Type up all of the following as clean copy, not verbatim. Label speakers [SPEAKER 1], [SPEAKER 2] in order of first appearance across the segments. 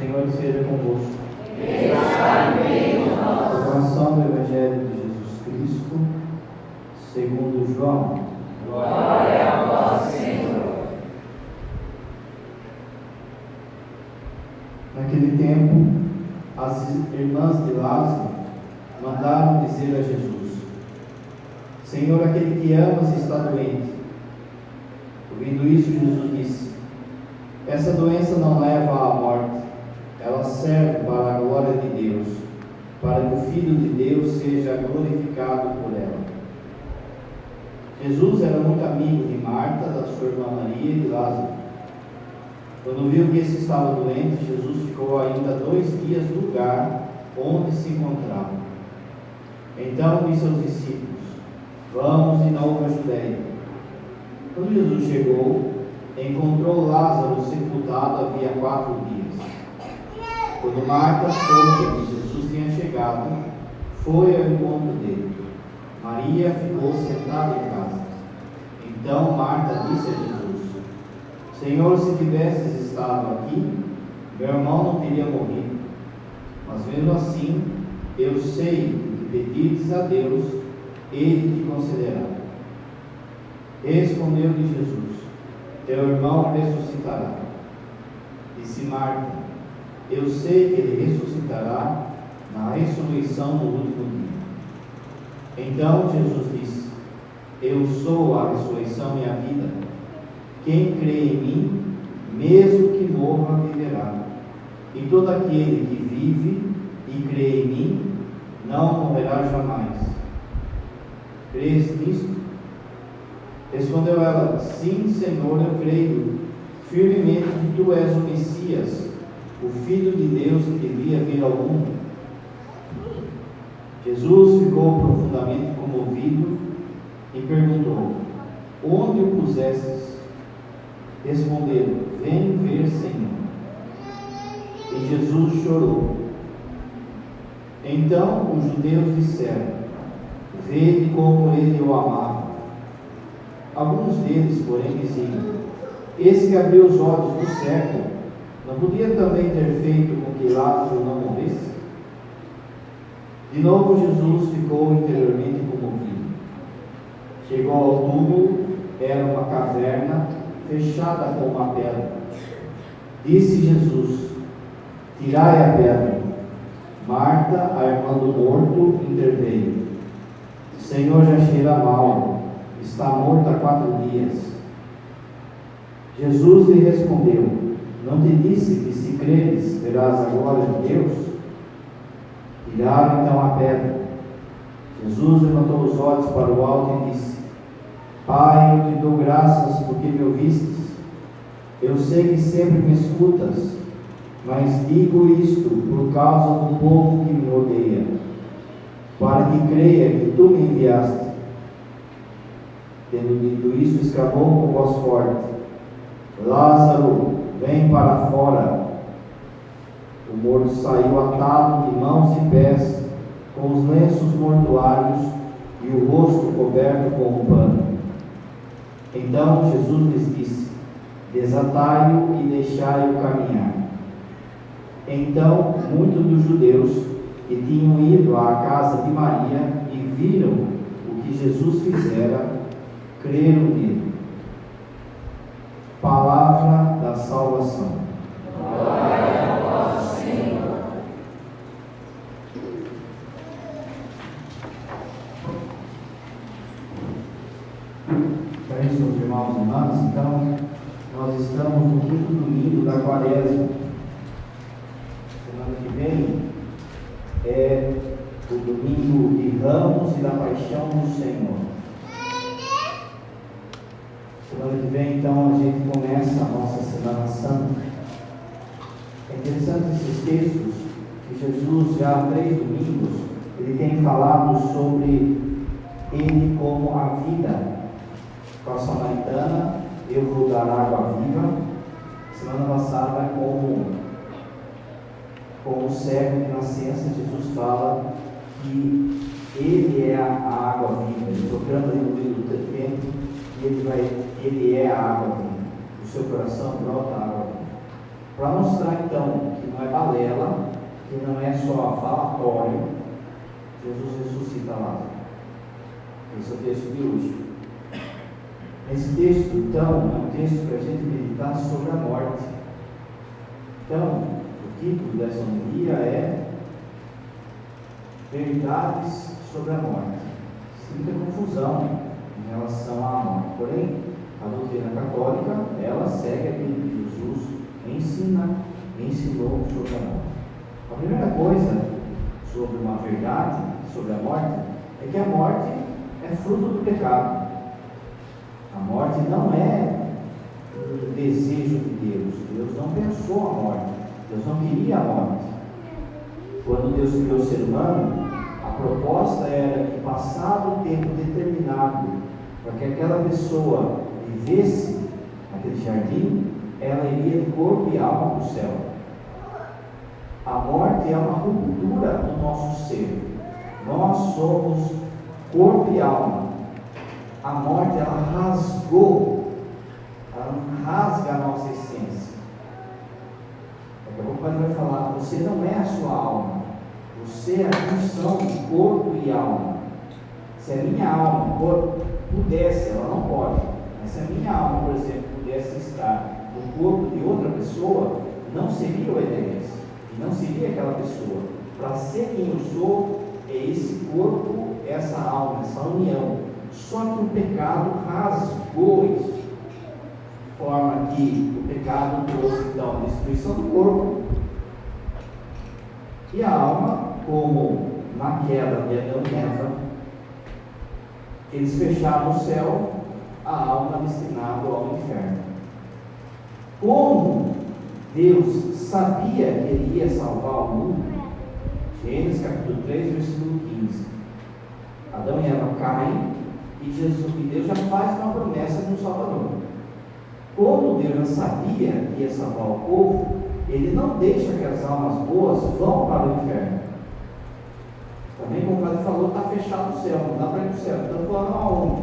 [SPEAKER 1] Senhor esteja convosco.
[SPEAKER 2] Está no meio de nós.
[SPEAKER 1] Proclamação do Evangelho de Jesus Cristo, segundo João.
[SPEAKER 2] Glória a vós, Senhor.
[SPEAKER 1] Naquele tempo, as irmãs de Lázaro mandaram dizer a Jesus: Senhor, aquele que amas está doente. Ouvindo isso, Jesus disse: essa doença não leva à morte, ela serve para a glória de Deus, para que o Filho de Deus seja glorificado por ela. Jesus era muito amigo de Marta, da sua irmã Maria e de Lázaro. Quando viu que esse estava doente, Jesus ficou ainda 2 dias no lugar onde se encontrava. Então disse aos discípulos: vamos de novo à Judeia. Quando Jesus chegou, encontrou Lázaro sepultado havia 4 dias. Quando Marta soube que Jesus tinha chegado, foi ao encontro dele. Maria ficou sentada em casa. Então Marta disse a Jesus: Senhor, se tivesses estado aqui, meu irmão não teria morrido. Mas mesmo assim, eu sei que pedires a Deus, Ele te concederá. Respondeu-lhe Jesus: teu irmão ressuscitará. Disse Marta: eu sei que ele ressuscitará na ressurreição do último dia. Então Jesus disse: eu sou a ressurreição e a vida. Quem crê em mim, mesmo que morra, viverá. E todo aquele que vive e crê em mim, não morrerá jamais. Crês nisto? Respondeu ela: sim, Senhor, eu creio firmemente que tu és o Messias, o Filho de Deus que devia vir ao mundo. Jesus ficou profundamente comovido e perguntou: onde o pusestes? Responderam: vem ver, Senhor. E Jesus chorou. Então os judeus disseram: vede como ele o amava. Alguns deles, porém, diziam: esse que abriu os olhos do cego, não podia também ter feito com que Lázaro não morresse? De novo Jesus ficou interiormente comovido. Chegou ao túmulo, era uma caverna fechada com uma pedra. Disse Jesus: tirai a pedra. Marta, a irmã do morto, interveio: Senhor, já cheira mal, está morto há 4 dias. Jesus lhe respondeu: não te disse que se creres, verás a glória de Deus? Tiraram então a pedra. Jesus levantou os olhos para o alto e disse: Pai, eu te dou graças porque me ouvistes. Eu sei que sempre me escutas, mas digo isto por causa do povo que me odeia, para que creia que tu me enviaste. Tendo dito isso, exclamou com voz forte: Lázaro, vem para fora. O morto saiu atado de mãos e pés, com os lenços mortuários e o rosto coberto com um pano. Então Jesus lhes disse: desatai-o e deixai-o caminhar. Então muitos dos judeus que tinham ido à casa de Maria e viram o que Jesus fizera, creram nele. Palavra da salvação.
[SPEAKER 2] Glória a vós, Senhor.
[SPEAKER 1] Caríssimos irmãos e irmãs, então, nós estamos no 5º domingo da Quaresma. Semana que vem é o domingo de Ramos e da Paixão do Senhor. Semana que vem, então, a gente começa a nossa Semana Santa. É interessante esses textos que Jesus, já há 3 domingos, ele tem falado sobre ele como a vida. Com a samaritana, eu vou dar água viva. Semana passada, com o cego de nascença, Jesus fala que ele é a água viva. Ele proclama ali no meio do tempo, e ele é a água viva. Do seu coração brota a água viva. Para mostrar então que não é balela, que não é só falatório, Jesus ressuscita Lázaro. Esse é o texto de hoje. Esse texto, então, é um texto para a gente meditar sobre a morte. Então, o título dessa homilia é Verdades sobre a morte. Tem muita confusão em relação à morte. Porém, a doutrina católica, ela segue aquilo que Jesus ensinou sobre a morte. A primeira coisa sobre uma verdade, sobre a morte, é que a morte é fruto do pecado. A morte não é um desejo de Deus. Deus não pensou a morte. Deus não queria a morte. Quando Deus criou o ser humano, a proposta era que, passado o tempo determinado para que aquela pessoa vivesse naquele jardim, ela iria de corpo e alma para o céu. A morte é uma ruptura do nosso ser. Nós somos corpo e alma. A morte, ela rasgou, ela rasga a nossa essência. Daqui a pouco o Pai vai falar: você não é a sua alma, você é a função de corpo e alma. Se a minha alma pudesse, ela não pode, mas se a minha alma, por exemplo, pudesse estar no corpo de outra pessoa, não seria o Enéas, e não seria aquela pessoa. Para ser quem eu sou, é esse corpo, essa alma, essa união. Só que o pecado rasgou isso, de forma que o pecado trouxe então a destruição do corpo, e a alma, como na queda de Adão e Eva, eles fecharam o céu, a alma destinada ao inferno. Como Deus sabia que Ele ia salvar o mundo, Gênesis capítulo 3, versículo 15, Adão e Eva caem, e Deus já faz uma promessa de um Salvador. Como Deus já sabia que ia salvar o povo, Ele não deixa que as almas boas vão para o inferno. Também, como o Padre falou, está fechado o céu, não dá para ir para o céu. Então, falando aonde?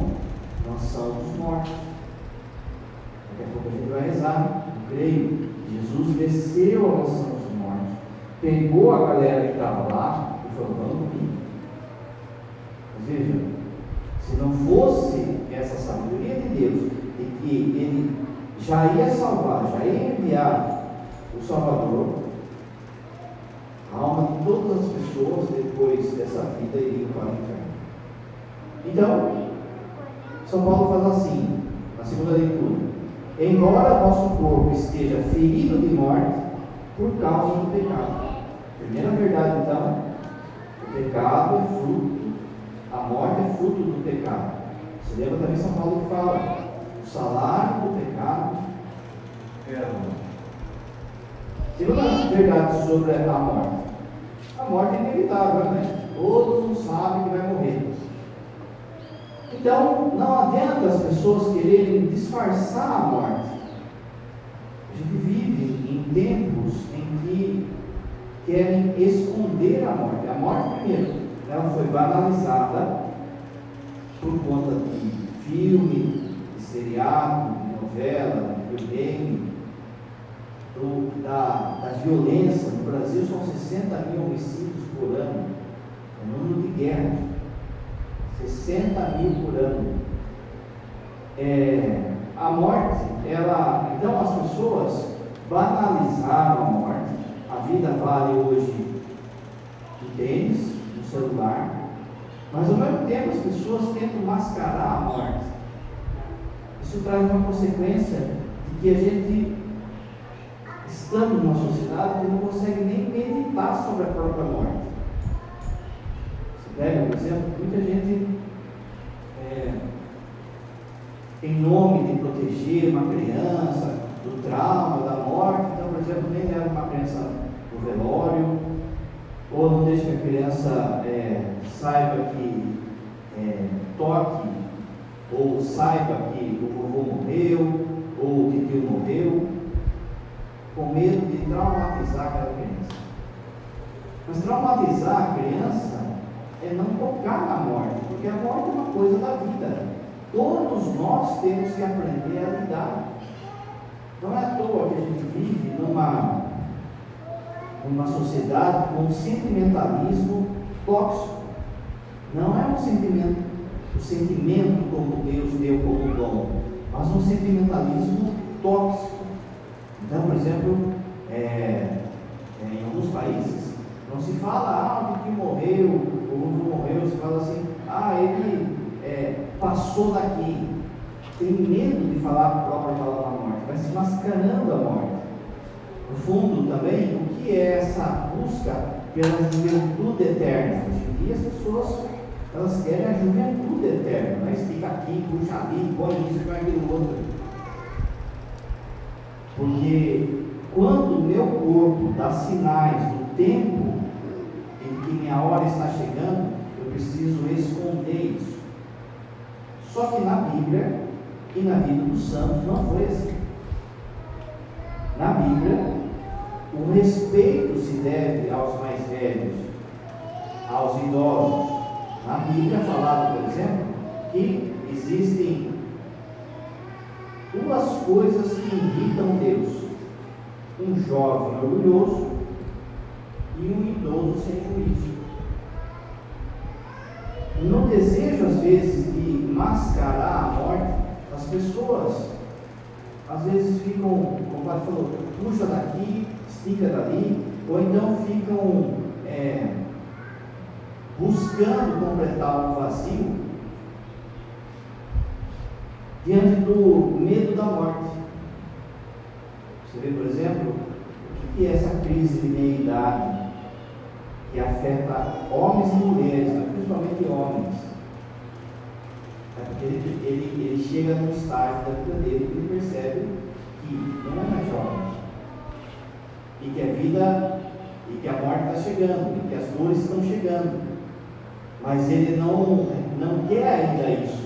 [SPEAKER 1] Na mansão dos mortos. Daqui a pouco a gente vai rezar, eu creio. Jesus desceu a mansão dos mortos, pegou a galera que estava lá e falou: vamos comigo. Mas veja, se não fosse essa sabedoria de Deus, de que Ele já ia salvar, já ia enviar o Salvador, a alma de todas as pessoas depois dessa vida iriam para o inferno. Então, São Paulo fala assim, na segunda leitura: embora nosso corpo esteja ferido de morte por causa do pecado. Primeira verdade, então, o pecado é fruto, a morte é fruto do pecado. Você lembra também São Paulo que fala: o salário do pecado é a morte. Segunda verdade sobre a morte: a morte é inevitável, né? Todos não sabem que vai morrer. Então, não adianta as pessoas quererem disfarçar a morte. A gente vive em tempos em que querem esconder a morte. A morte, primeiro, ela foi banalizada por conta de filme, de seriado, de novela, de videogame, da violência. No Brasil são 60 mil homicídios por ano, é o número de guerra, 60 mil por ano. A morte, então as pessoas banalizaram a morte. A vida vale hoje no tênis, no celular, mas ao mesmo tempo as pessoas tentam mascarar a morte. Isso traz uma consequência de que a gente estamos numa sociedade que não consegue nem meditar sobre a própria morte. Você pega, por exemplo, muita gente, em nome de proteger uma criança do trauma, da morte, então, por exemplo, nem leva uma criança no velório, ou não deixa que a criança saiba que toque, ou saiba que o vovô morreu, ou que o tio morreu, com medo de traumatizar aquela criança. Mas traumatizar a criança é não tocar na morte, porque a morte é uma coisa da vida. Todos nós temos que aprender a lidar. Não é à toa que a gente vive numa sociedade com um sentimentalismo tóxico. Não é um sentimento, o sentimento como Deus deu como dom, mas um sentimentalismo tóxico. Então, por exemplo, em alguns países, não se fala, o que morreu, o outro morreu, se fala assim, ele passou daqui. Tem medo de falar a própria palavra da morte, vai se mascarando a morte. No fundo, também, o que é essa busca pela juventude eterna? Hoje em dia, as pessoas, elas querem a juventude eterna, né? Estica aqui, puxa ali, põe isso, põe aquilo outro. Porque quando o meu corpo dá sinais do tempo em que minha hora está chegando, eu preciso esconder isso. Só que na Bíblia e na vida dos santos não foi assim. Na Bíblia, o respeito se deve aos mais velhos, aos idosos. Na Bíblia é falado, por exemplo, que existem duas coisas que irritam Deus: um jovem orgulhoso e um idoso sem juízo. No desejo, às vezes, de mascarar a morte, as pessoas, às vezes, ficam, como o padre falou, puxa daqui, estica dali, ou então ficam buscando completar um vazio diante do medo da morte. Você vê, por exemplo, o que é essa crise de meia-idade que afeta homens e mulheres, mas principalmente homens? É porque ele chega num estágio da vida dele que ele percebe que não é mais jovem, e que a vida, e que a morte está chegando, e que as dores estão chegando, mas ele não quer ainda isso.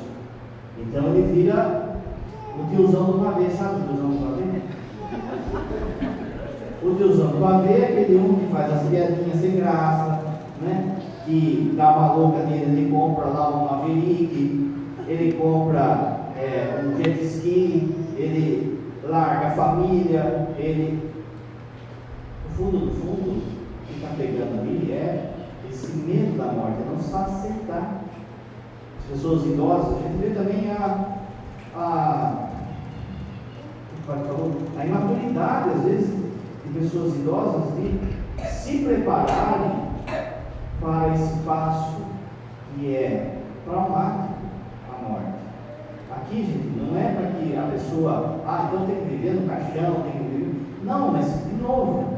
[SPEAKER 1] Então ele vira o tiozão do pavê, sabe o tiozão do pavê? O tiozão do pavê é aquele um que faz as piadinhas sem graça, né? Que dá uma louca nele, ele compra lá um Maverick, ele compra um jet ski, ele larga a família, ele, no fundo, o que está pegando ali é esse medo da morte, não se faz aceitar. As pessoas idosas, a gente vê também a imaturidade, às vezes, de pessoas idosas de se prepararem para esse passo que é traumático, a morte. Aqui, gente, não é para que a pessoa, então tem que viver no caixão, tem que viver. Não, mas, de novo,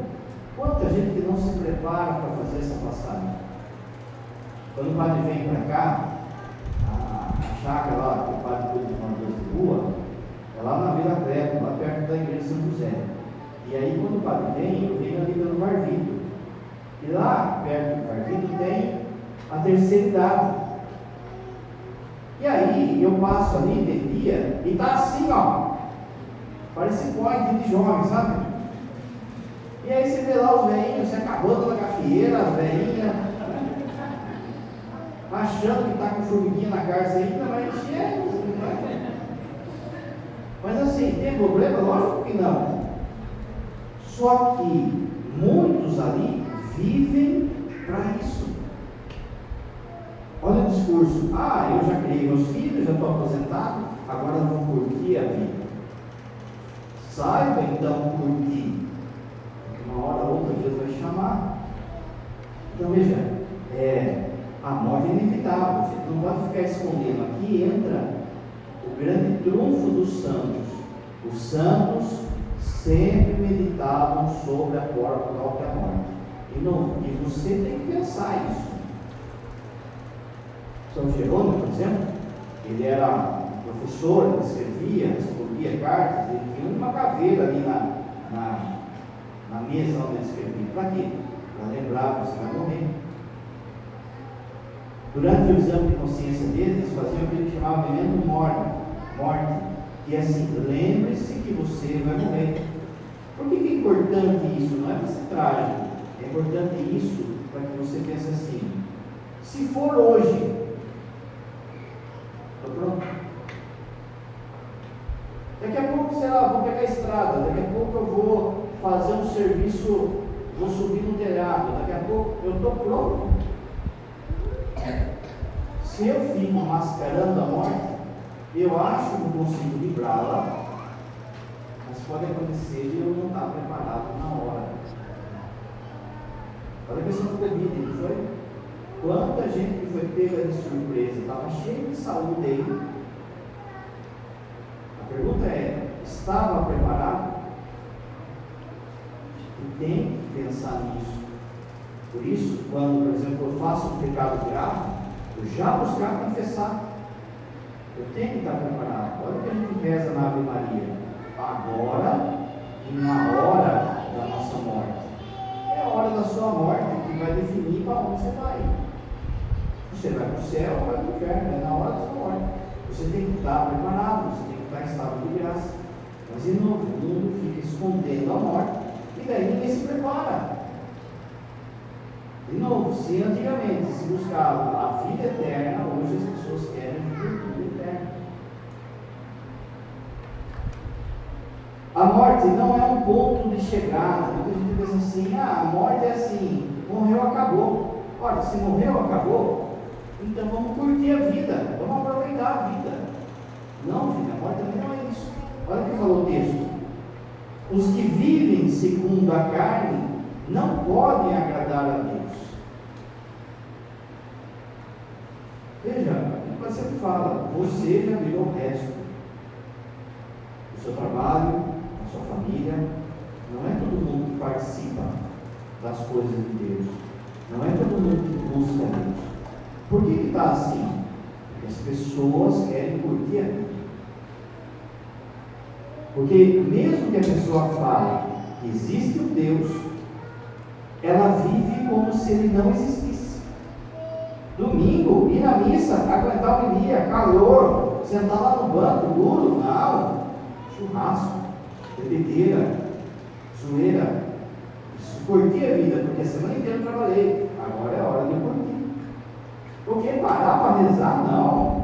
[SPEAKER 1] quanta gente que não se prepara para fazer essa passagem. Quando o padre vem para cá, a chácara lá, que o padre cuida de moradores de rua, é lá na Vila Crepo, lá perto da igreja de São José. E aí, quando o padre vem, eu venho ali pelo Marvito. E lá, perto do Marvito, tem a terceira idade. E aí, eu passo ali de dia e tá assim, parece point de jovem, sabe? E aí você vê lá os velhinhos, você acabou da gafieira, as velhinhas, achando que está com formiguinha na garça ainda, mas mas assim, tem problema? Lógico que não. Só que muitos ali vivem para isso. Olha o discurso: eu já criei meus filhos, já estou aposentado, agora vou curtir a vida. Saiba então curtir, porque uma hora ou outra Deus vai chamar. Então veja, a morte é inevitável, você não pode ficar escondendo. Aqui entra o grande trunfo dos santos. Os santos sempre meditavam sobre a própria morte. E você tem que pensar isso. São Jerônimo, por exemplo, ele era professor, ele escrevia, respondia cartas, ele tinha uma caveira ali na mesa onde ele escrevia. Para quê? Para lembrar que você vai morrer. Durante o exame de consciência deles, eles faziam o que ele chamava de memento morte, que é assim: lembre-se que você vai morrer. Por que é importante isso? Não é para ser trágico, é importante isso para que você pense assim: se for hoje, estou pronto. Daqui a pouco, sei lá, vou pegar a estrada, daqui a pouco eu vou fazer um serviço, vou subir no telhado, daqui a pouco eu estou pronto. Se eu fico mascarando a morte, eu acho que eu consigo livrá-la, mas pode acontecer de eu não estar preparado na hora. Olha a questão do Covid, não foi? Quanta gente que foi pega de surpresa, estava cheio de saúde aí. A pergunta é, estava preparado? E tem que pensar nisso. Por isso, quando, por exemplo, eu faço um pecado grave, eu já buscar confessar. Eu tenho que estar preparado. Olha o que a gente reza na Ave Maria. Agora e na hora da nossa morte. É a hora da sua morte que vai definir para onde você vai. Você vai para o céu ou vai para o inferno. É na hora da sua morte. Você tem que estar preparado, você tem que estar em estado de graça. Mas de novo, o mundo fica escondendo a morte e daí ninguém se prepara. De novo, se antigamente se buscava a vida eterna, hoje as pessoas querem a virtude eterna. A morte não é um ponto de chegada. Muita gente pensa assim, a morte é assim, morreu, acabou. Olha, se morreu, acabou, então vamos curtir a vida, vamos aproveitar a vida. Não, filho, a morte também não é isso. Olha o que falou o texto. Os que vivem segundo a carne não podem agradar a Deus. Veja, você sempre fala, você já virou o resto. O seu trabalho, a sua família, não é todo mundo que participa das coisas de Deus. Não é todo mundo que busca Deus. Por que está assim? Porque as pessoas querem curtir a vida. Porque mesmo que a pessoa fale que existe um Deus, ela vive como se ele não existisse. Domingo, ir na missa, aguentar o dia, calor, sentar lá no banco, duro, não. Churrasco, bebedeira, zoeira. Isso, curtir a vida, porque a semana inteira eu trabalhei. Agora é hora de curtir. Porque parar para rezar, não.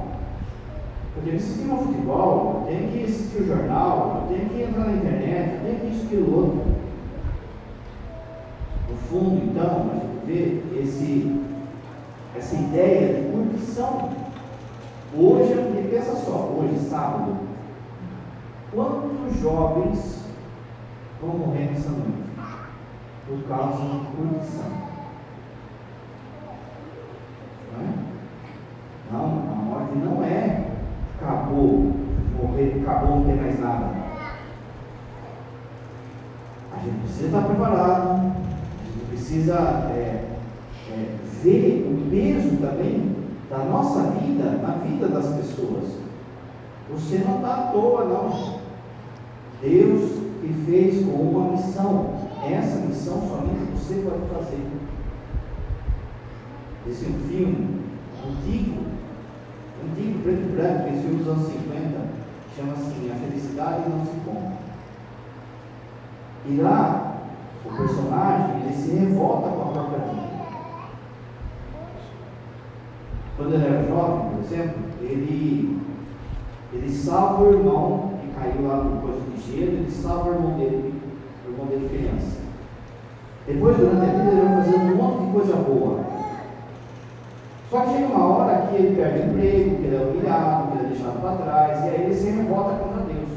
[SPEAKER 1] Eu tenho que assistir um futebol, eu tenho que assistir o jornal, eu tenho que entrar na internet, eu tenho que isso, aquilo, outro. No fundo, então, a gente vê essa ideia de curtição. Hoje, pensa só, hoje, sábado, quantos jovens vão morrer nessa noite? Por causa de curtição. Não é? Não, a morte não é acabou, morrer, acabou, não tem mais nada. A gente precisa estar preparado, a gente precisa ver o peso também da nossa vida, na vida das pessoas. Você não está à toa, não. Deus te fez com uma missão. Essa missão somente você pode fazer. Esse é um filme antigo, preto e branco, esse filme dos anos 50, chama assim, A Felicidade Não Se Compra. E lá, o personagem, ele se revolta com a própria vida. Quando ele era jovem, por exemplo, ele salva o irmão que caiu lá no coisa de gelo, ele salva o irmão dele criança. Depois, durante a vida, ele vai fazendo um monte de coisa boa. Só que chega uma hora que ele perde o emprego, que ele é humilhado, que ele é deixado para trás, e aí ele se revolta contra Deus.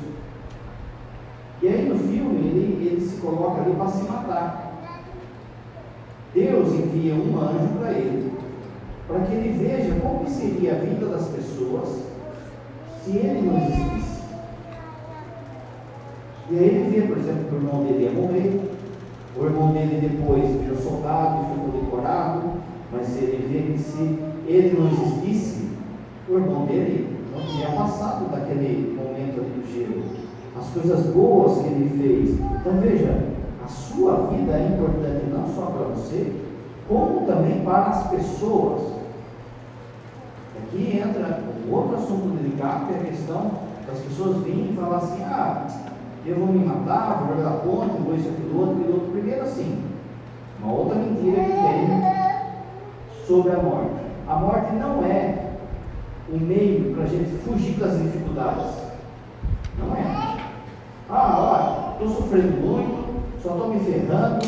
[SPEAKER 1] E aí no filme ele se coloca ali para se matar. Deus envia um anjo para ele, para que ele veja como que seria a vida das pessoas se ele não existisse. E aí ele vê, por exemplo, que o irmão dele ia morrer, o irmão dele depois virou soldado e foi condecorado, mas ele vê que se ele não existisse, o irmão dele não teria passado daquele momento ali do gelo. As coisas boas que ele fez. Então veja, a sua vida é importante não só para você, como também para as pessoas. Aqui entra um outro assunto delicado, que é a questão das pessoas virem e falar assim, eu vou me matar, vou jogar ponte, vou isso, aquilo outro. Primeiro assim, uma outra mentira que tem sobre a morte. A morte não é um meio para a gente fugir das dificuldades. Não é. sofrendo muito, só estou me ferrando,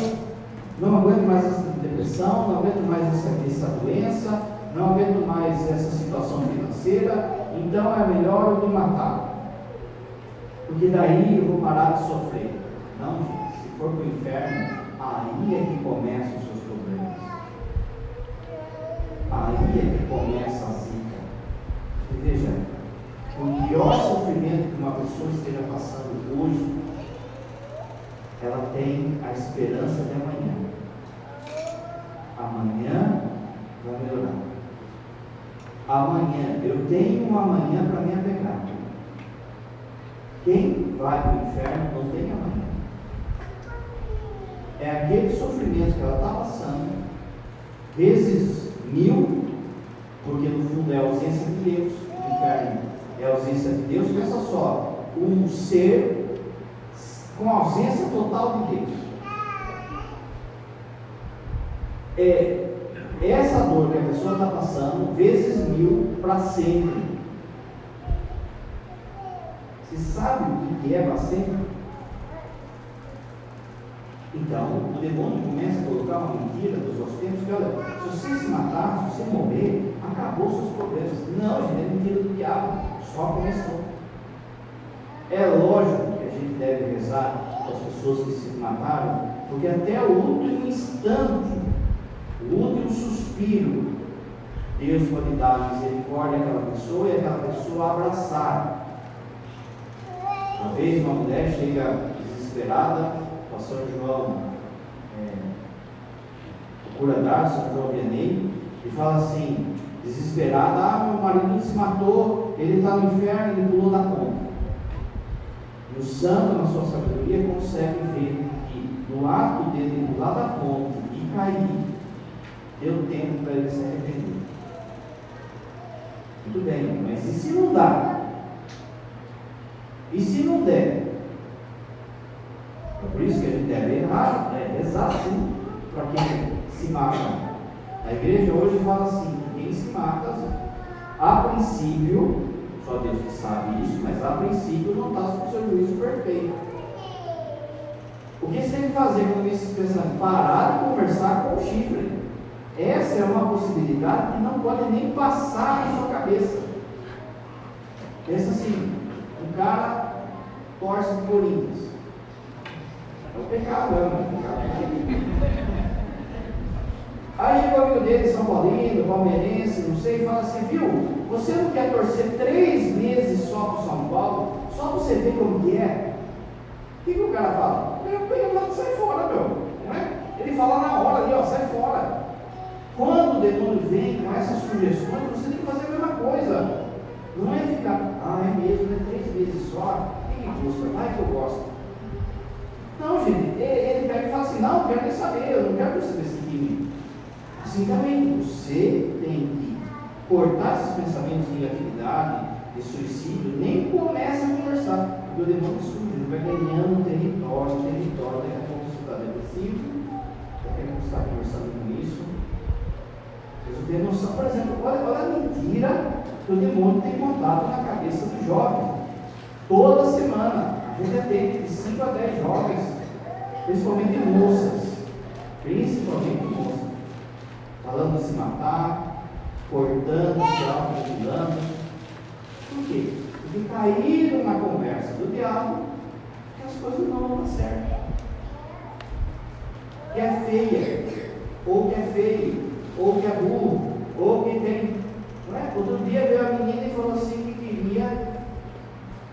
[SPEAKER 1] não aguento mais essa depressão, não aguento mais essa doença, não aguento mais essa situação financeira, então é melhor eu me matar, porque daí eu vou parar de sofrer. Não, gente, se for para o inferno, aí é que começam os seus problemas, aí é que começa a zica. E veja, o pior sofrimento que uma pessoa esteja passando hoje, ela tem a esperança de amanhã. Amanhã vai melhorar. Amanhã, eu tenho um amanhã para me apegar. Quem vai para o inferno não tem amanhã. É aquele sofrimento que ela está passando, vezes 1000, porque no fundo é a ausência de Deus. O inferno é a ausência de Deus. Pensa só, um ser com ausência total de Deus. Essa dor que a pessoa está passando, vezes 1000 para sempre. Você sabe o que é para sempre? Então, o demônio começa a colocar uma mentira dos nossos tempos, que olha, se você se matar, se você morrer, acabou os seus problemas. Não, gente, é mentira do diabo, só começou. É lógico que a gente deve rezar para as pessoas que se mataram, porque até o último instante, o último suspiro, Deus pode dar misericórdia àquela pessoa e aquela pessoa abraçar. Uma vez uma mulher chega desesperada, o pastor João procura dar, o São João Vianney, e fala assim, desesperada, meu marido se matou, ele está no inferno, ele pulou da ponte. E o santo, na sua sabedoria, consegue ver que no ato dele pular da ponte e cair, deu tempo para ele se arrepender. Muito bem, mas e se não dá? E se não der? É por isso que a gente deve errar, rezar sim, para quem se mata. A igreja hoje fala assim, que quem se mata, a princípio, só Deus que sabe isso, mas a princípio não está com o seu juízo perfeito. O que você tem que fazer quando você pensa? Parar de conversar com o chifre. Essa é uma possibilidade que não pode nem passar na sua cabeça. Pensa assim, o cara torce de Corinthians. É o pecado, Aí chega o amigo dele, São Paulino, palmeirense, não sei, e fala assim, viu, você não quer torcer 3 meses só para o São Paulo, só para você ver como que é? O que o cara fala? Sai fora, meu. Não é? Ele fala na hora ali, ó, sai fora. Quando o demônio vem com essas sugestões, você tem que fazer a mesma coisa. Não é ficar, é mesmo, 3 meses só, o que custa? Vai que eu gosto. Não, gente, ele pega e fala assim, não quero nem saber, eu não quero perceber esse time. Assim também, você tem que cortar esses pensamentos de negatividade, de suicídio, nem começa a conversar, porque o demônio surge, ele vai ganhando território, daqui a pouco você está depressivo, daqui a pouco você está conversando com isso. Você tem noção, por exemplo, olha a mentira que o demônio tem montado na cabeça do jovem. Toda semana, a gente atende de 5 a 10 jovens, principalmente moças, falando de se matar, cortando, se automutilando. Por quê? Porque caíram na conversa do diabo que as coisas não vão dar certo. Que é feia, ou que é feio, ou que é burro, ou que tem. Não é? Outro dia veio a menina e falou assim que queria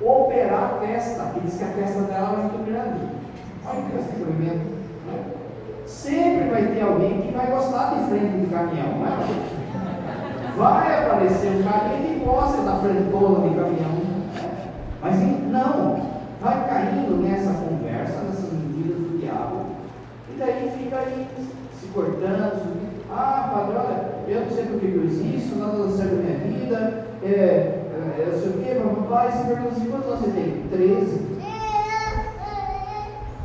[SPEAKER 1] operar a testa, que diz que a testa dela era muito grande. Olha que esse depoimento. Sempre vai ter alguém que vai gostar de frente de caminhão, não é? Vai aparecer um caminho que gosta da frentona de caminhão. Mas não, vai caindo nessa conversa, nessas mentiras do diabo, e daí fica aí se cortando. Padre, olha, eu não sei por que eu existo, nada dá certo na minha vida, eu sei o que, meu papai, você pergunta assim, quantos anos você tem? 13.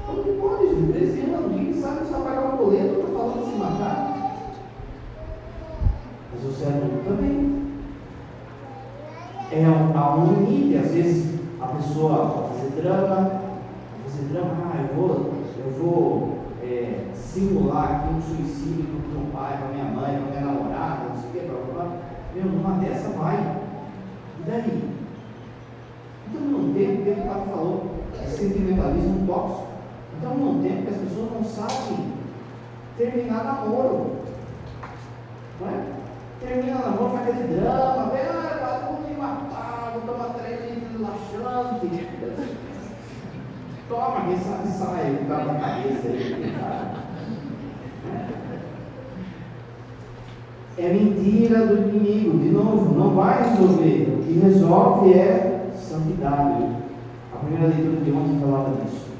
[SPEAKER 1] Como que pode, gente? 13 anos, ninguém sabe se vai pagar um boleto, está falando de se matar. Mas você é adulto também. É a um limite, às vezes a pessoa vai fazer drama, vai fazer drama, eu vou simular aqui um suicídio para o meu pai, para minha mãe, para minha namorada, não sei o que, blá blá blá. Meu, numa dessa vai. E daí? Então não tem, porque o Papa falou, é sentimentalismo tóxico. Então não tem, porque as pessoas não sabem terminar namoro. Não é? Termina namoro, faz aquele drama, vou me matar, vou tomar 3 litros de laxante. Toma, quem sabe sai, que tá na cabeça aí. É mentira do inimigo, de novo, não vai resolver. O que resolve é santidade. A primeira leitura de ontem falava disso.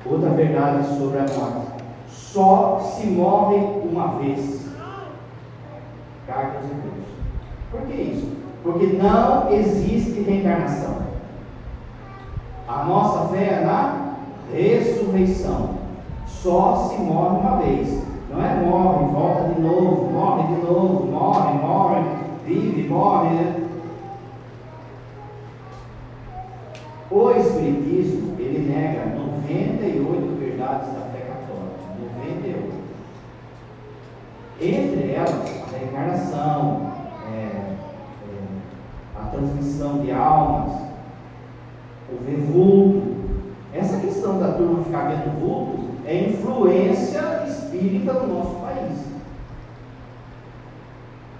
[SPEAKER 1] Outra verdade sobre a morte: só se morre uma vez. Carta aos Hebreus. Por que isso? Porque não existe reencarnação. A nossa fé é na ressurreição. Só se morre uma vez. Não é morre, volta de novo, morre, vive, morre, né? O Espiritismo, ele nega 98 verdades da fé católica. 98. Entre elas, a reencarnação, a transmissão de almas, o ver vulto. Essa questão da turma ficar vendo vulto é influência espírita no nosso país.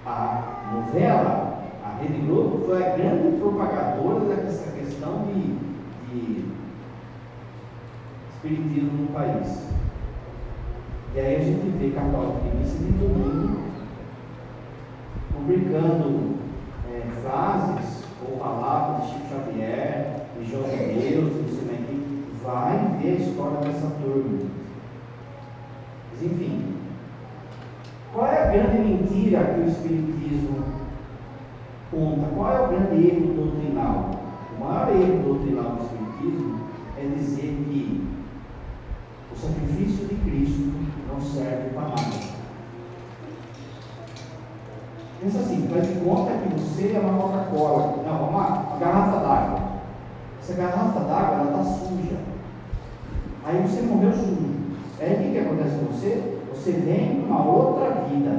[SPEAKER 1] A novela, a Rede Globo, foi a grande propagadora dessa questão de espiritismo no país. E aí a gente vê católico de missa de domingo publicando frases ou palavras de Chico Xavier, de João de Deus, isso aqui. Vai ver a história dessa turma. Mas, enfim, qual é a grande mentira que o Espiritismo conta? Qual é o grande erro doutrinal? O maior erro doutrinal do Espiritismo é dizer que o sacrifício de Cristo não serve para nada. Pensa assim, faz de conta que você é uma Coca-Cola, não, uma garrafa d'água. Essa garrafa d'água, ela está suja. Aí você morreu sujo. Aí o que acontece com você? Você vem numa outra vida.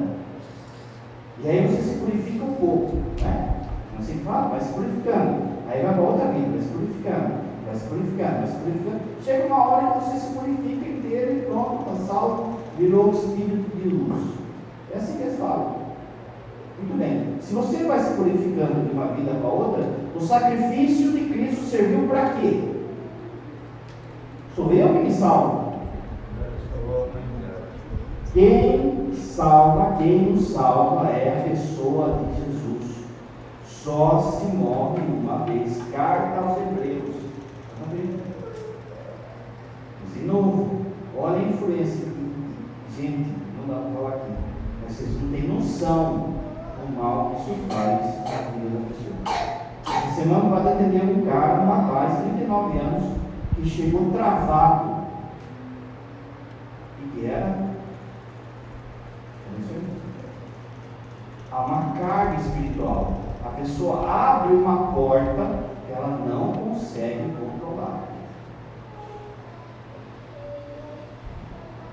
[SPEAKER 1] E aí você se purifica um pouco, né? Não sei o que fala, vai se purificando. Aí vai para outra vida, vai se purificando, vai se purificando, vai se purificando. Chega uma hora que você se purifica inteiro e pronto, está salvo, virou um espírito de luz. É assim que eles falam. Muito bem. Se você vai se purificando de uma vida para outra, o sacrifício de Cristo serviu para quê? Sou eu que me salvo. Quem salva, quem nos salva é a pessoa de Jesus. Só se morre uma vez. Carta aos Hebreus. Mas de novo, olha a influência. Gente, não dá para falar aqui. Mas vocês não têm noção do mal que isso faz na vida da pessoa. Essa semana vai atender um cara, um rapaz de 39 anos, que chegou travado. E que era? Há uma carga espiritual. A pessoa abre uma porta que ela não consegue controlar.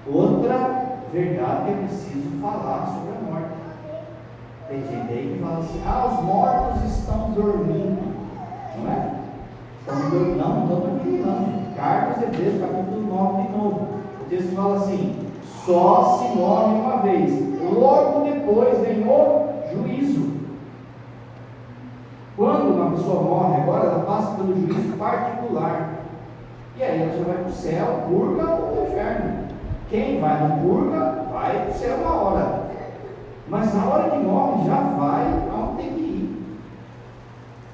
[SPEAKER 1] Outra verdade que é preciso falar sobre a morte. Tem gente aí que fala assim: os mortos estão dormindo. Não é? Estão dormindo. Não estão dormindo, não. Cartas Hebreus, capítulo 9 de novo. O texto fala assim: só se morre uma vez. Logo depois vem o juízo. Quando uma pessoa morre, agora ela passa pelo juízo particular. E aí ela já vai para o céu, purga ou no inferno. Quem vai no purga, vai para o céu uma hora. Mas na hora que morre, já vai aonde tem que ir.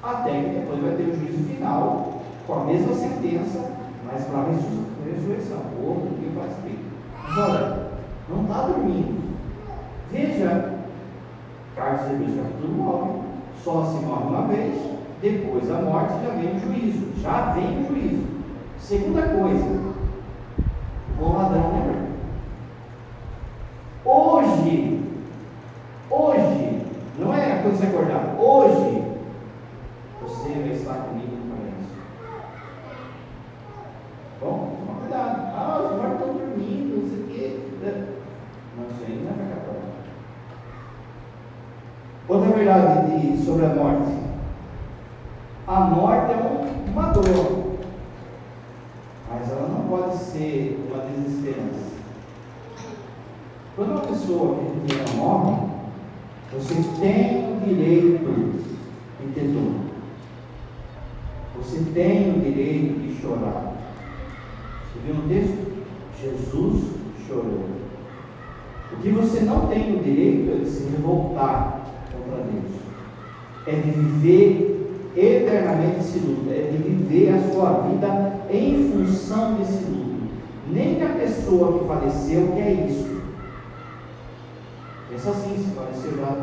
[SPEAKER 1] Até que depois vai ter o juízo final, com a mesma sentença, mas para a ressurreição. O outro que vai escrito. Mas olha, não está dormindo. Veja, Cartas Hebreus capítulo 9, só se morre uma vez, depois da morte já vem o juízo. Já vem o juízo. Segunda coisa, o bom ladrão, lembra? Hoje, não é quando você acordar, hoje, você vai estar comigo no paraíso. sobre a morte? A morte é uma dor, mas ela não pode ser uma desesperança. Quando uma pessoa que morre, você tem o direito de ter dor. Você tem o direito de chorar. Você viu no texto? Jesus chorou. O que você não tem o direito é de se revoltar contra Deus. É de viver eternamente esse luto. É de viver a sua vida em função desse luto. Nem a pessoa que faleceu quer isso. Pensa assim, se faleceu já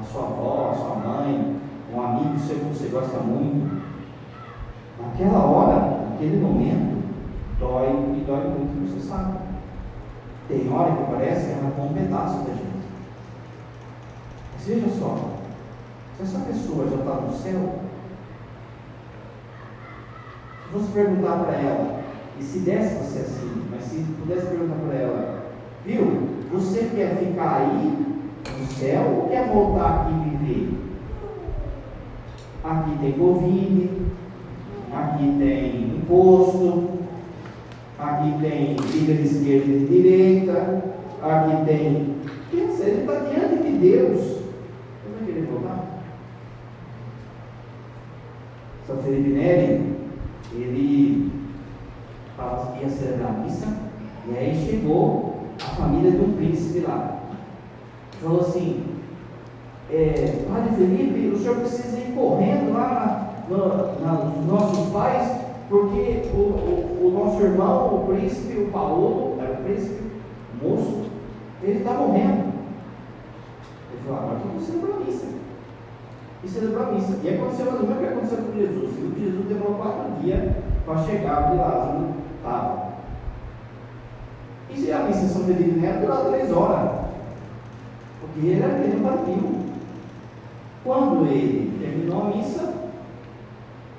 [SPEAKER 1] a sua avó, a sua mãe, um amigo seu que você gosta muito. Naquela hora, naquele momento, dói e dói muito, você sabe. Tem hora que parece que arrancou um pedaço da gente. Mas veja só, se essa pessoa já está no céu, se você perguntar para ela, e se desse você assim, mas se pudesse perguntar para ela, viu, você quer ficar aí no céu ou quer voltar aqui e viver? Aqui tem Covid, aqui tem imposto, aqui tem briga de esquerda e de direita, aqui tem. Pensa, ele está diante de Deus. Você vai querer voltar? São Felipe Neri, ele ia celebrar a missa, e aí chegou a família de um príncipe lá. Falou assim: Padre Felipe, o senhor precisa ir correndo lá nos nossos pais, porque o nosso irmão, o príncipe, o Paulo, era o príncipe, o moço, ele está morrendo. Ele falou: agora que eu vou celebrar a missa. E celebrou a missa. E aconteceu mais ou menos o que aconteceu com Jesus. E Jesus demorou 4 dias para chegar onde Lázaro estava. E se a missa de São Felipe Neto durava 3 horas? Porque ele partiu. Quando ele terminou a missa,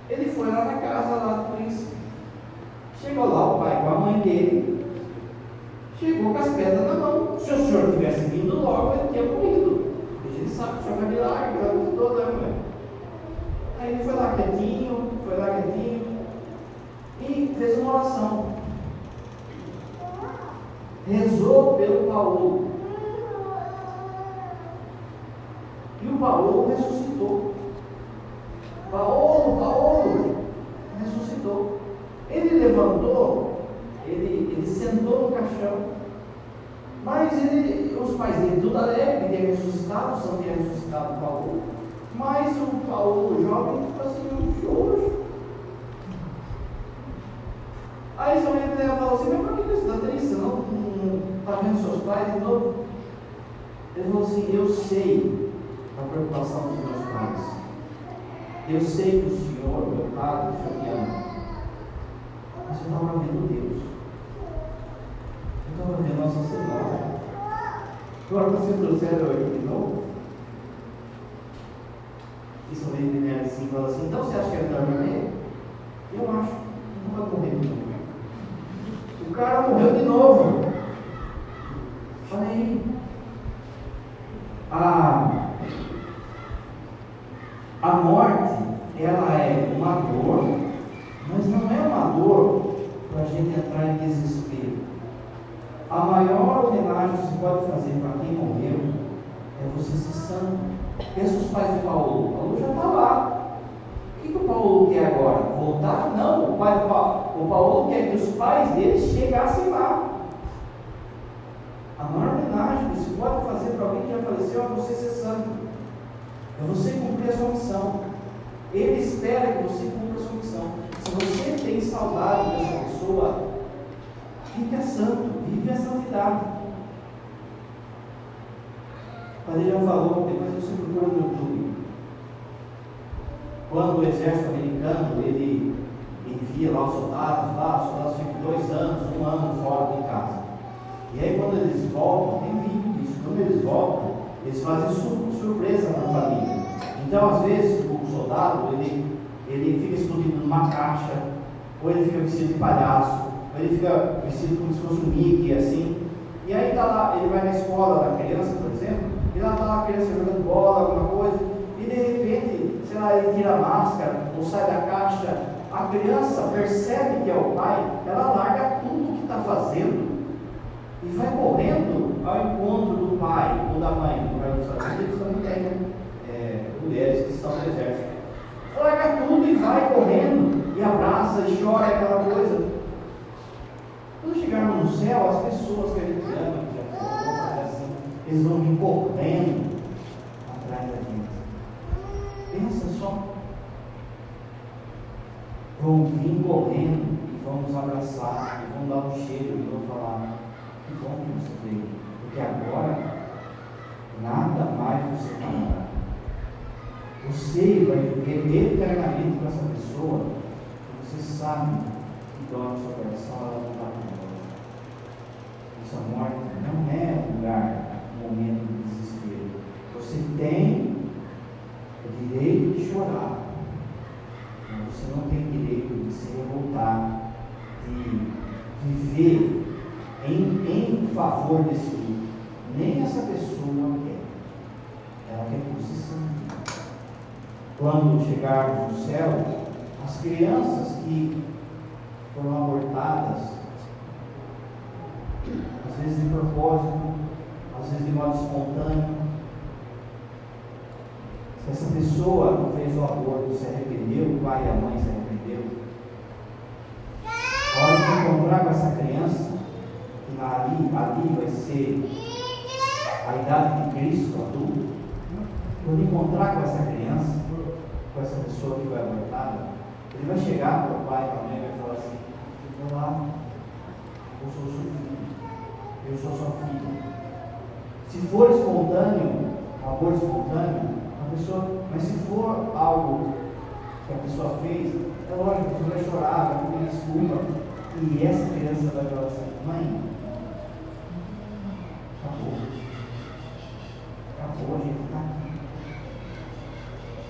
[SPEAKER 1] ele foi lá na casa lá do príncipe. Chegou lá o pai com a mãe dele, chegou com as pedras na mão. Se o senhor tivesse vindo logo, ele tinha morrido. Porque ele sabe que o senhor vai milagre, aquela coisa toda, né? Aí ele foi lá quietinho, e fez uma oração. Rezou pelo Paulo. E o Paulo ressuscitou. Paulo ressuscitou. Ele levantou, ele sentou no caixão, mas os pais dele, tudo alegre, ter ressuscitado, São ter ressuscitado o Paulo, mas o Paulo, o jovem, ficou assim, um choro. Aí São Felipe falou assim: mas por que você está triste? Você não está vendo seus pais de novo? Ele falou assim: eu sei a preocupação dos meus pais. Eu sei que o Senhor, meu Pai, o Senhor me ama. Mas eu estava vendo Deus. Eu estava vendo Nossa Senhora. Agora você trouxeram aqui de novo. E São Felipe assim, fala assim: então você acha que ele está vermelho? Eu acho. Não vai morrer de novo. O cara morreu de novo. Olha aí. A morte, ela é uma dor, mas não é uma dor para a gente entrar em desespero. A maior homenagem que se pode fazer para quem morreu é você ser santo. Pensa os pais de Paulo. Paulo já está lá. O que o Paulo quer agora? Voltar? Não. O Paulo quer que os pais dele chegassem lá. A maior homenagem que se pode fazer para alguém que já faleceu é você ser santo. É você cumprir a sua missão. Ele espera que você cumpra a sua missão. Se você tem saudade dessa pessoa, fica santo, vive a santidade. O padre já falou, depois você procura no YouTube. Quando o exército americano, ele envia lá os soldados ficam 2 anos, 1 ano fora de casa. E aí quando eles voltam, tem vídeo disso, quando eles voltam, eles fazem surpresa para a família. Então, às vezes, o soldado, ele fica escondido numa caixa, ou ele fica vestido de palhaço, ou ele fica vestido como se fosse um Mickey, assim. E aí tá lá, ele vai na escola da criança, por exemplo, e lá está lá a criança jogando bola, alguma coisa, e de repente, sei lá, ele tira a máscara ou sai da caixa, a criança percebe que é o pai, ela larga tudo o que está fazendo e vai correndo ao encontro do pai ou da mãe. No caso dos Estados Unidos também tem mulheres que estão no exército. Ela larga tudo e vai correndo e abraça e chora aquela coisa. Quando chegarmos no céu, as pessoas que a gente ama, que já vão fazer assim, eles vão vir correndo atrás da gente. Pensa só. Vão vir correndo e vão nos abraçar, e vão dar um cheiro e vão falar: que bom que você veio, porque agora nada mais você separará. Você vai viver eternamente com essa pessoa, e você sabe que dói no seu coração, ela não está com dor. Essa morte não é um lugar, um momento de desespero. Você tem o direito de chorar, mas você não tem direito de se revoltar, de viver em favor desse luto. Nem essa pessoa quer. Ela quer que você sangue. Quando chegarmos no céu, as crianças que foram abortadas, às vezes de propósito, às vezes de modo espontâneo, se essa pessoa que fez o aborto se arrependeu, o pai e a mãe se arrependeu, a hora de encontrar com essa criança, que ali vai ser a idade de Cristo adulto, quando encontrar com essa criança, com essa pessoa que foi abortada, ele vai chegar para o pai e para a mãe e vai falar assim: olá, eu sou seu filho, eu sou sua filha. Se for espontâneo, um aborto espontâneo, a pessoa, mas se for algo que a pessoa fez, é lógico, a pessoa vai chorar, vai pedir desculpa, e essa criança vai falar assim: mãe, acabou, a gente está aqui.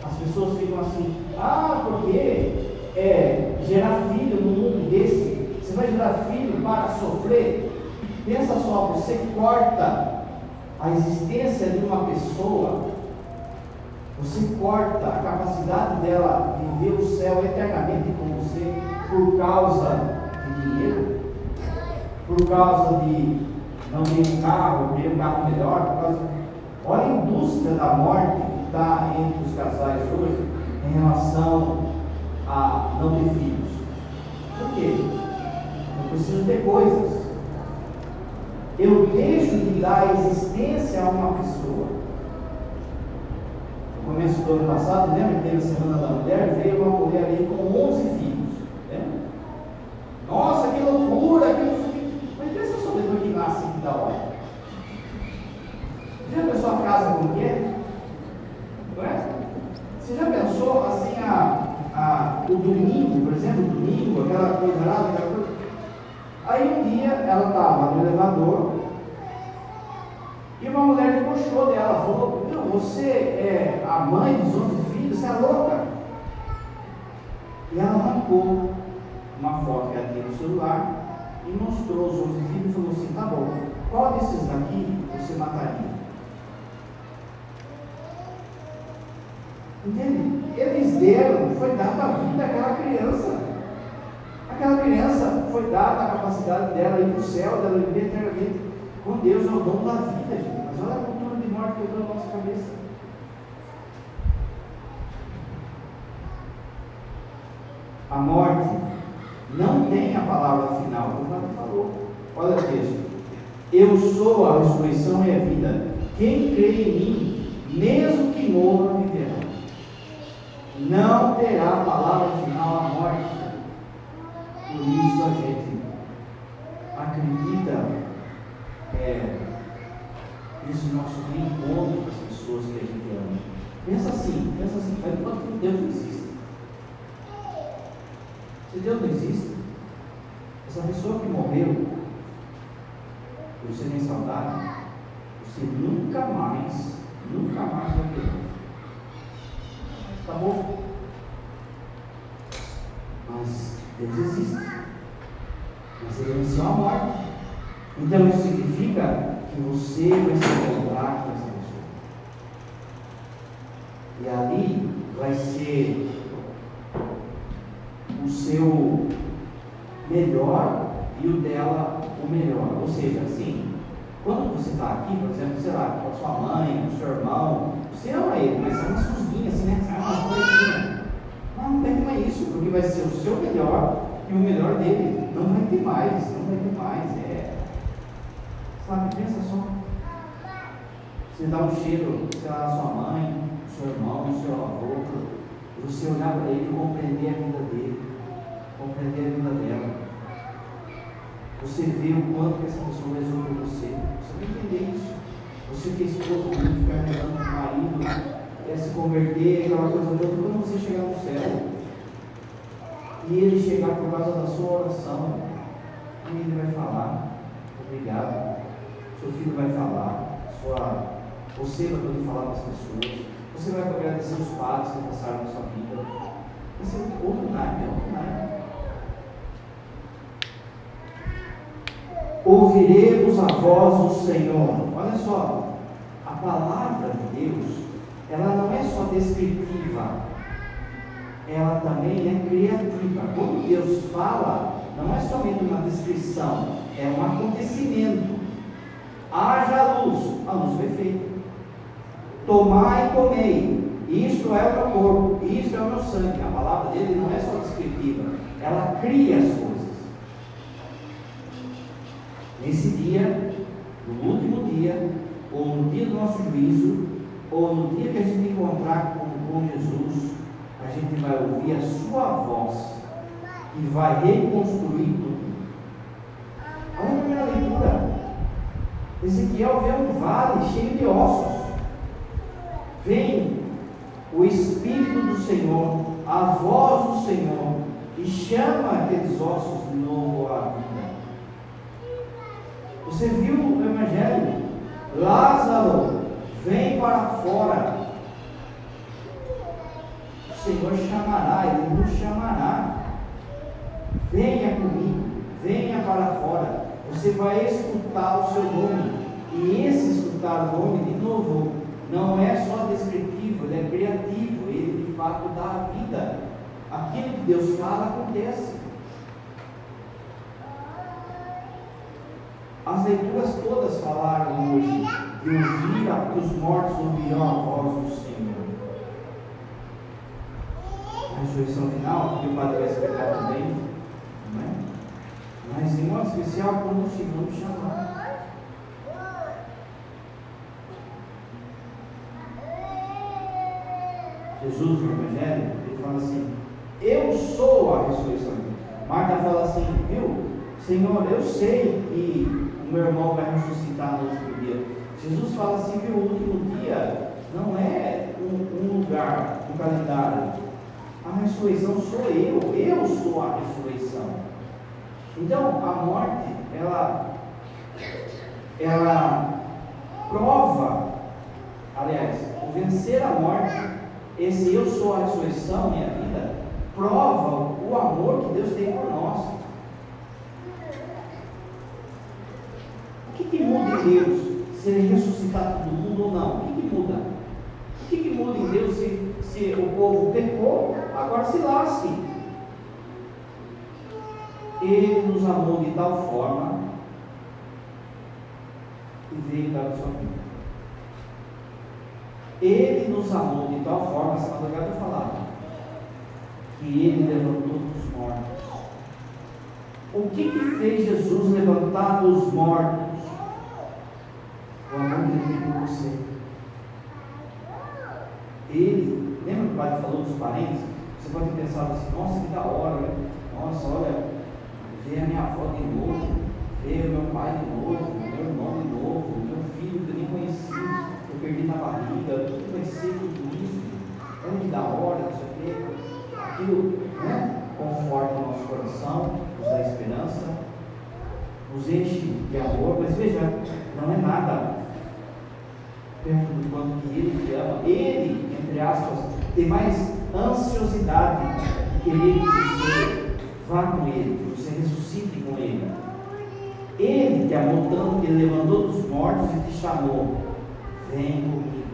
[SPEAKER 1] As pessoas ficam assim: porque gerar filho no mundo desse, você vai gerar filho para sofrer? Pensa só, você corta a existência de uma pessoa, você corta a capacidade dela viver o céu eternamente com você por causa de dinheiro, por causa de não ter um carro, ter um carro melhor, por causa... Olha a indústria da morte que está entre os casais hoje em relação a não ter filhos. Por quê? Eu preciso ter coisas. Eu deixo de dar existência a uma pessoa. No começo do ano passado, lembra que teve a Semana da Mulher? Veio uma mulher ali com 11 filhos. Lembra? Nossa, que loucura! Mas pensa só depois que nasce que da hora. Você já pensou a casa como que é? Não é? Você já pensou assim o domingo, por exemplo, o domingo, aquela coisa lá, aquela coisa? Aí um dia ela estava no elevador e uma mulher debochou dela, falou: não, você é a mãe dos 11 filhos, você é louca? E ela arrancou uma foto que ela tinha no celular e mostrou os 11 filhos e falou assim: tá bom, qual desses daqui você mataria? Entende? Eles deram, foi dada a vida àquela criança. Aquela criança foi dada a capacidade dela ir para o céu, dela viver eternamente com Deus, é o dom da vida, gente. Mas olha a cultura de morte que eu dou na nossa cabeça. A morte não tem a palavra final, como ela falou. Olha o texto: eu sou a ressurreição e a vida. Quem crê em mim, mesmo que morra, viverá. Não terá palavra final a morte. Por isso a gente acredita nesse nosso reencontro com as pessoas que a gente ama. Pensa assim, faz quanto que Deus não existe. Se Deus não existe, essa pessoa que morreu, você nem saudade, você nunca mais vai ter. Acabou. Mas Deus existe. Mas Ele venceu a morte. Então isso significa que você vai se encontrar com essa pessoa. E ali vai ser o seu melhor e o dela o melhor. Ou seja, assim, quando você está aqui, por exemplo, sei lá, com a sua mãe, com o seu irmão, você ama ele, mas sai uma susguinha assim, né? Sai uma coisinha. Não tem mais isso, porque vai ser o seu melhor e o melhor dele. Não vai ter mais, não vai ter mais. Sabe, pensa só. Você dá um cheiro, sei lá, na sua mãe, no seu irmão, no seu avô, você olhar para ele e compreender a vida dele, compreender a vida dela. Você vê o quanto que essa pessoa rezou por você. Você vai entender isso. Você que é esposa, ficar rezando com o marido, se converter, aquela coisa toda, quando você chegar no céu e ele chegar por causa da sua oração, ele vai falar, obrigado. Seu filho vai falar, você vai poder falar para as pessoas, você vai agradecer os padres que passaram na sua vida. Vai ser outro naipe, outro naipe. Ouviremos a voz do Senhor. Olha só, a palavra de Deus, ela não é só descritiva, ela também é criativa. Quando Deus fala, não é somente uma descrição, é um acontecimento. Haja luz, a luz foi feita. Tomai e comei, isto é o meu corpo, isto é o meu sangue. A palavra dele não é só descritiva, ela cria as coisas. Nesse dia, no último dia, ou no dia do nosso juízo, ou no dia que a gente encontrar com Jesus, a gente vai ouvir a sua voz e vai reconstruir tudo. Olha a primeira leitura. Ezequiel vê um vale cheio de ossos. Vem o Espírito do Senhor, a voz do Senhor, e chama aqueles ossos de novo à vida. Você viu o Evangelho? Lázaro, vem para fora. O Senhor chamará, Ele nos chamará. Venha comigo, venha para fora. Você vai escutar o seu nome. E esse escutar o nome, de novo, não é só descritivo, ele é criativo. Ele de fato dá a vida. Aquilo que Deus fala acontece. As leituras todas falaram hoje de ouvir que os mortos ouvirão a voz do Senhor. A ressurreição final, que o Padre vai explicar também, não é? Mas em modo especial quando o Senhor nos chamar. Jesus no Evangelho, ele fala assim: eu sou a ressurreição. Marta fala assim: viu, Senhor, eu sei que o meu irmão vai ressuscitar no último dia. Jesus fala assim: viu, o último dia não é um lugar, um calendário. A ressurreição sou eu sou a ressurreição. Então, a morte, ela prova, aliás, o vencer a morte, esse eu sou a ressurreição, minha vida, prova o amor que Deus tem por nós. O que muda em Deus se Ele ressuscitar todo mundo ou não? O que muda? O que muda em Deus se o povo pecou, agora se lasque? Ele nos amou de tal forma e veio dar a sua vida. Ele nos amou de tal forma, essa madrugada eu falava, que Ele levantou dos mortos. O que fez Jesus levantar dos mortos? O amor que Ele tem por você. Ele, lembra que o Pai falou dos parentes? Você pode ter pensado assim: nossa, que da hora, né? Nossa, olha, ver a minha avó de novo, ver o meu pai de novo, meu irmão de novo, meu filho que eu nem conheci, que eu perdi na barriga, tudo vai ser tudo isso. Olha que da hora, não sei o quê. Aquilo, né? Conforta o nosso coração, nos dá esperança, nos enche de amor, mas veja, não é nada perto do quanto que Ele te ama. Ele, entre aspas, tem mais ansiosidade de querer que você vá com Ele, que você ressuscite com Ele. Ele te amou tanto que Ele levantou dos mortos e te chamou: vem comigo.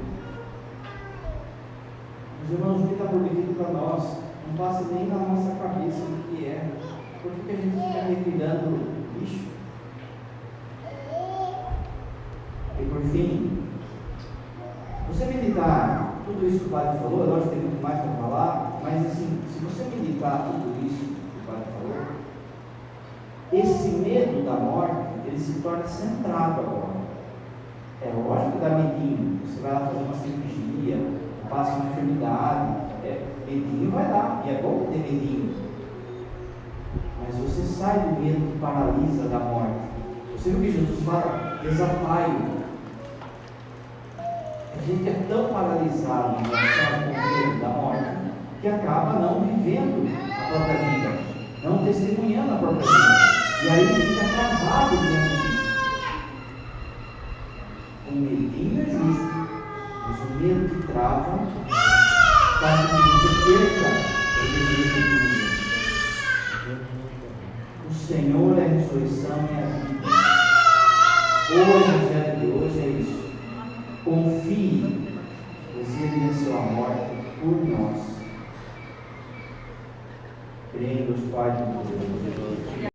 [SPEAKER 1] Os irmãos, o que está por vir para nós não passa nem na nossa cabeça o que é. Por que a gente fica revirando lixo? E por fim, você meditar tudo isso que o Padre falou, lógico que tem muito mais para falar, mas assim, se você meditar tudo isso que o Padre falou, esse medo da morte, ele se torna centrado agora. É lógico que dá medinho, você vai lá fazer uma cirurgia, passa uma enfermidade, medinho vai dar, e é bom ter medinho. Mas você sai do medo que paralisa da morte. Você viu que Jesus fala? Desapai-o. A gente é tão paralisado em relação ao medo da morte que acaba não vivendo a própria vida, não testemunhando a própria vida. E aí ele fica travado diante disso. O medinho é justo, mas o medo que trava faz com que você perca o desejo de vida. O Senhor é a ressurreição e a vida. O Evangelho de hoje é isso. Confie, pois ele venceu a morte por nós. Creio nos Pai de Deus.